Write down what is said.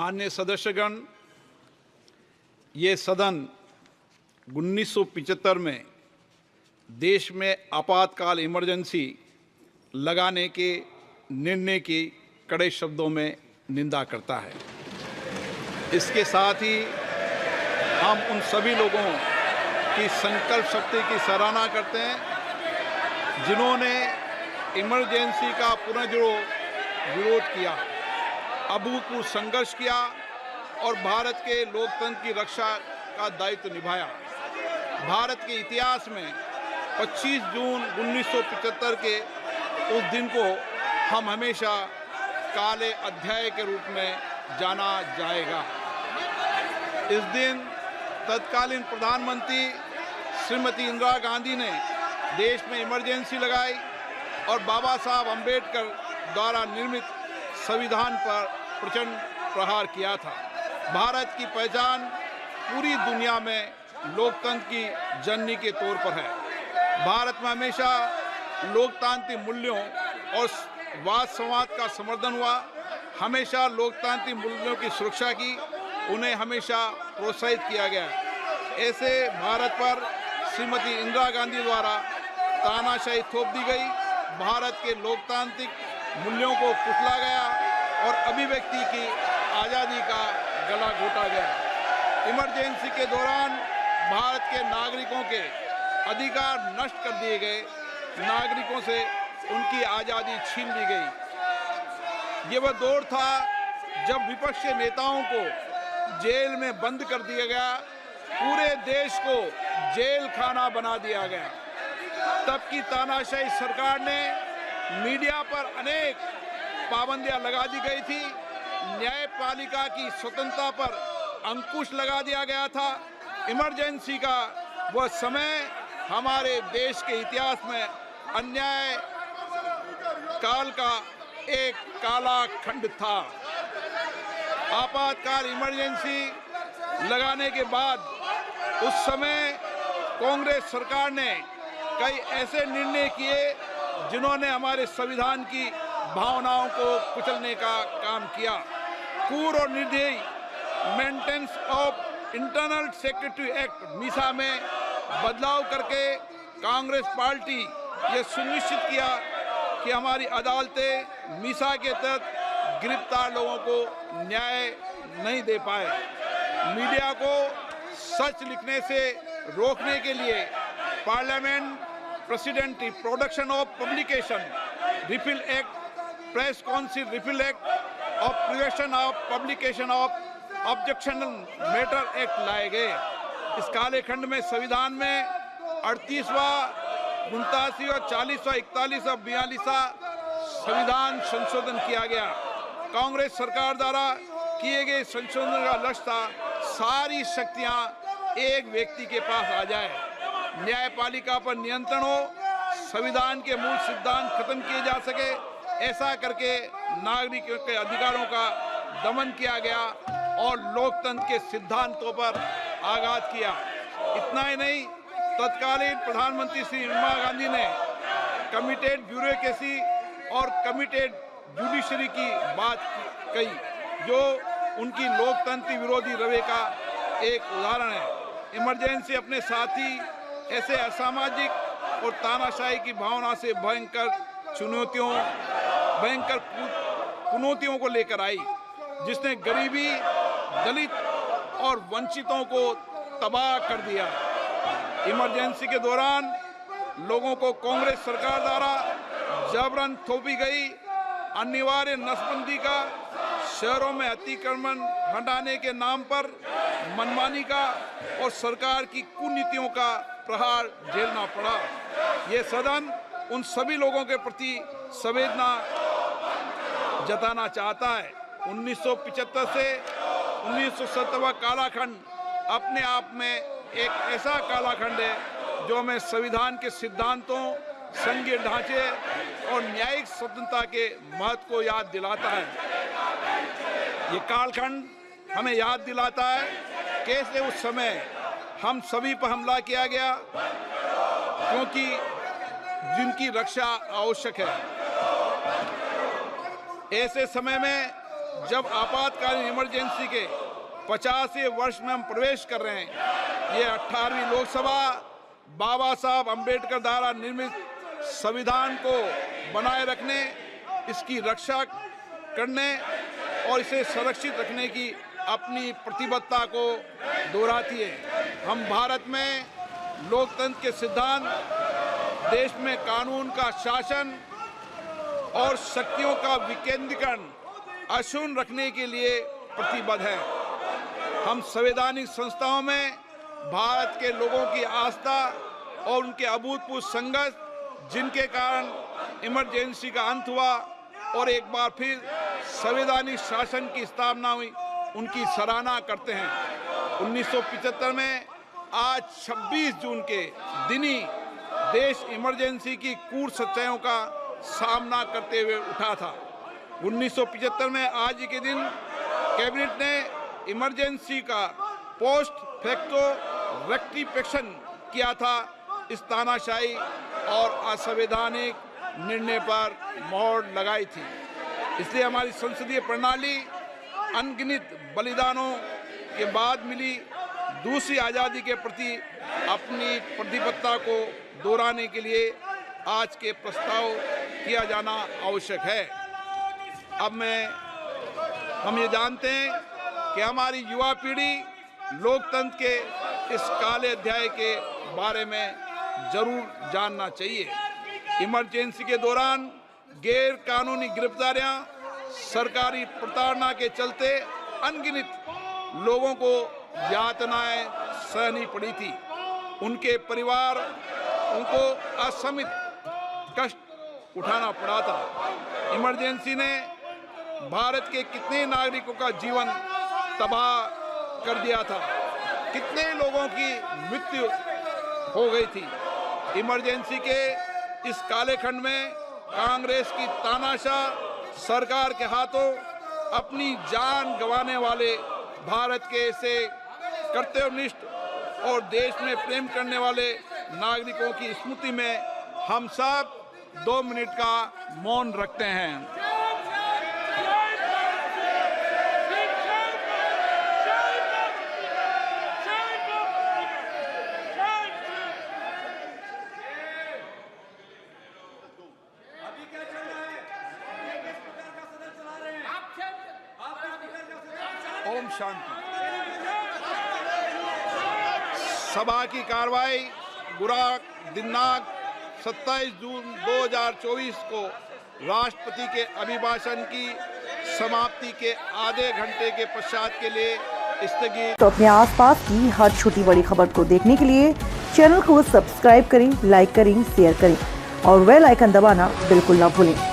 माननीय सदस्यगण, ये सदन 1975 में देश में आपातकाल इमरजेंसी लगाने के निर्णय की कड़े शब्दों में निंदा करता है। इसके साथ ही हम उन सभी लोगों की संकल्प शक्ति की सराहना करते हैं जिन्होंने इमरजेंसी का पुनर्विरोध विरोध किया, अभूतपूर्व संघर्ष किया और भारत के लोकतंत्र की रक्षा का दायित्व निभाया। भारत के इतिहास में 25 जून 1975 के उस दिन को हम हमेशा काले अध्याय के रूप में जाना जाएगा। इस दिन तत्कालीन प्रधानमंत्री श्रीमती इंदिरा गांधी ने देश में इमरजेंसी लगाई और बाबा साहब अम्बेडकर द्वारा निर्मित संविधान पर प्रचंड प्रहार किया था। भारत की पहचान पूरी दुनिया में लोकतंत्र की जननी के तौर पर है। भारत में हमेशा लोकतांत्रिक मूल्यों और वाद संवाद का समर्थन हुआ, हमेशा लोकतांत्रिक मूल्यों की सुरक्षा की, उन्हें हमेशा प्रोत्साहित किया गया। ऐसे भारत पर श्रीमती इंदिरा गांधी द्वारा तानाशाही थोप दी गई, भारत के लोकतांत्रिक मूल्यों को कुचला गया और अभिव्यक्ति की आज़ादी का गला घोटा गया। इमरजेंसी के दौरान भारत के नागरिकों के अधिकार नष्ट कर दिए गए, नागरिकों से उनकी आज़ादी छीन ली गई। ये वह दौर था जब विपक्ष के नेताओं को जेल में बंद कर दिया गया, पूरे देश को जेल खाना बना दिया गया। तब की तानाशाही सरकार ने मीडिया पर अनेक पाबंदियां लगा दी गई थी, न्यायपालिका की स्वतंत्रता पर अंकुश लगा दिया गया था। इमरजेंसी का वह समय हमारे देश के इतिहास में अन्याय काल का एक काला खंड था। आपातकाल इमरजेंसी लगाने के बाद उस समय कांग्रेस सरकार ने कई ऐसे निर्णय किए जिन्होंने हमारे संविधान की भावनाओं को कुचलने का काम किया। क्रूर और निर्दयी maintenance of internal secretary act Misa में बदलाव करके कांग्रेस पार्टी ये सुनिश्चित किया कि हमारी अदालतें मीसा के तहत गिरफ्तार लोगों को न्याय नहीं दे पाए। मीडिया को सच लिखने से रोकने के लिए parliament president production of publication refill act, press council refill act और prevention of publication of objectional matter act लाए गए। इस काले खंड में संविधान में 38वां, 49वां, 40वां, 41वां, 42वां संविधान संशोधन किया गया। कांग्रेस सरकार द्वारा किए गए संशोधन का लक्ष्य था सारी शक्तियां एक व्यक्ति के पास आ जाए, न्यायपालिका पर नियंत्रण हो, संविधान के मूल सिद्धांत खत्म किए जा सके। ऐसा करके नागरिकों के अधिकारों का दमन किया गया और लोकतंत्र के सिद्धांतों पर आघात किया। इतना ही नहीं, तत्कालीन प्रधानमंत्री श्री इंदिरा गांधी ने कमिटेड ब्यूरोक्रेसी और कमिटेड जुडिशरी की बात कही, जो उनकी लोकतंत्र विरोधी रवैये का एक उदाहरण है। इमरजेंसी अपने साथ ही ऐसे असामाजिक और तानाशाही की भावना से भयंकर चुनौतियों को लेकर आई, जिसने गरीबी, दलित और वंचितों को तबाह कर दिया। इमरजेंसी के दौरान लोगों को कांग्रेस सरकार द्वारा जबरन थोपी गई अनिवार्य नसबंदी का, शहरों में अतिक्रमण हटाने के नाम पर मनमानी का और सरकार की कुनीतियों का प्रहार झेलना पड़ा। ये सदन उन सभी लोगों के प्रति संवेदना जताना चाहता है। 1975 से 1970 कालाखंड अपने आप में एक ऐसा कालाखंड है जो हमें संविधान के सिद्धांतों, संघीय ढांचे और न्यायिक स्वतंत्रता के महत्व को याद दिलाता है। ये कालखंड हमें याद दिलाता है कैसे उस समय हम सभी पर हमला किया गया, क्योंकि जिनकी रक्षा आवश्यक है। ऐसे समय में जब आपातकालीन इमरजेंसी के 50वें वर्ष में हम प्रवेश कर रहे हैं, ये 18वीं लोकसभा बाबा साहब अंबेडकर द्वारा निर्मित संविधान को बनाए रखने, इसकी रक्षा करने और इसे संरक्षित रखने की अपनी प्रतिबद्धता को दोहराती है। हम भारत में लोकतंत्र के सिद्धांत, देश में कानून का शासन और शक्तियों का विकेंद्रीकरण अक्षुण्ण रखने के लिए प्रतिबद्ध हैं। हम संवैधानिक संस्थाओं में भारत के लोगों की आस्था और उनके अभूतपूर्व संघर्ष, जिनके कारण इमरजेंसी का अंत हुआ और एक बार फिर संवैधानिक शासन की स्थापना हुई, उनकी सराहना करते हैं। 1975 में आज 26 जून के दिन ही देश इमरजेंसी की कूट सच्चाइयों का सामना करते हुए उठा था। 1975 में आज के दिन कैबिनेट ने इमरजेंसी का पोस्ट फैक्टो रेक्टिफिकेशन किया था। इस तानाशाही और असंवैधानिक निर्णय पर मोहर लगाई थी। इसलिए हमारी संसदीय प्रणाली अनगिनत बलिदानों के बाद मिली दूसरी आज़ादी के प्रति अपनी प्रतिबद्धता को दोहराने के लिए आज के प्रस्ताव किया जाना आवश्यक है। अब हम ये जानते हैं कि हमारी युवा पीढ़ी लोकतंत्र के इस काले अध्याय के बारे में जरूर जानना चाहिए। इमरजेंसी के दौरान गैर कानूनी गिरफ्तारियां, सरकारी प्रताड़ना के चलते अनगिनत लोगों को यातनाएं सहनी पड़ी थी। उनके परिवार उनको असमित कष्ट उठाना पड़ा था। इमरजेंसी ने भारत के कितने नागरिकों का जीवन तबाह कर दिया था, कितने लोगों की मृत्यु हो गई थी। इमरजेंसी के इस काले खंड में कांग्रेस की तानाशाह सरकार के हाथों अपनी जान गंवाने वाले भारत के ऐसे कर्तव्यनिष्ठ और देश में प्रेम करने वाले नागरिकों की स्मृति में हम सब 2 मिनट का मौन रखते हैं। ओम शांति। सभा की कार्रवाई गुरुवार दिनांक 27 जून 2024 को राष्ट्रपति के अभिभाषण की समाप्ति के आधे घंटे के पश्चात के लिए स्थगित। तो अपने आसपास की हर छोटी बड़ी खबर को देखने के लिए चैनल को सब्सक्राइब करें, लाइक करें, शेयर करें और बेल आइकन दबाना बिल्कुल ना भूलें।